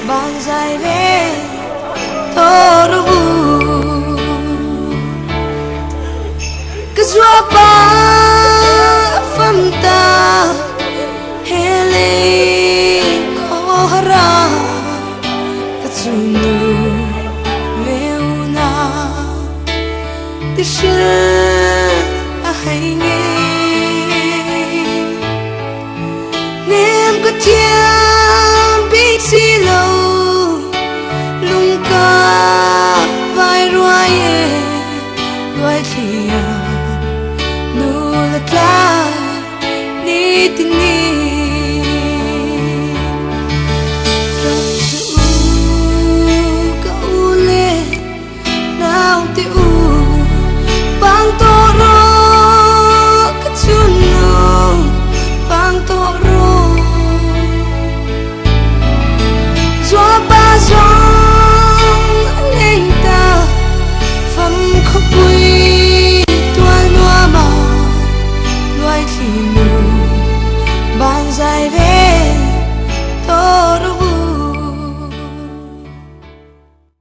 Bang dài đê thô đủ cứ xóa ba phân ta hele khó ra cứ chunu leuna ti shil a hay nghe nem có tiếng biết xí lâu lung ca vai ruai ruai thia nu la ta ni ti ni trong su ka u le nào ti u bang to ro ka chunu bang to ro xóa ba giông anh ta phẩm khóc vui tua noa màu loài thì nụ bàn dài đê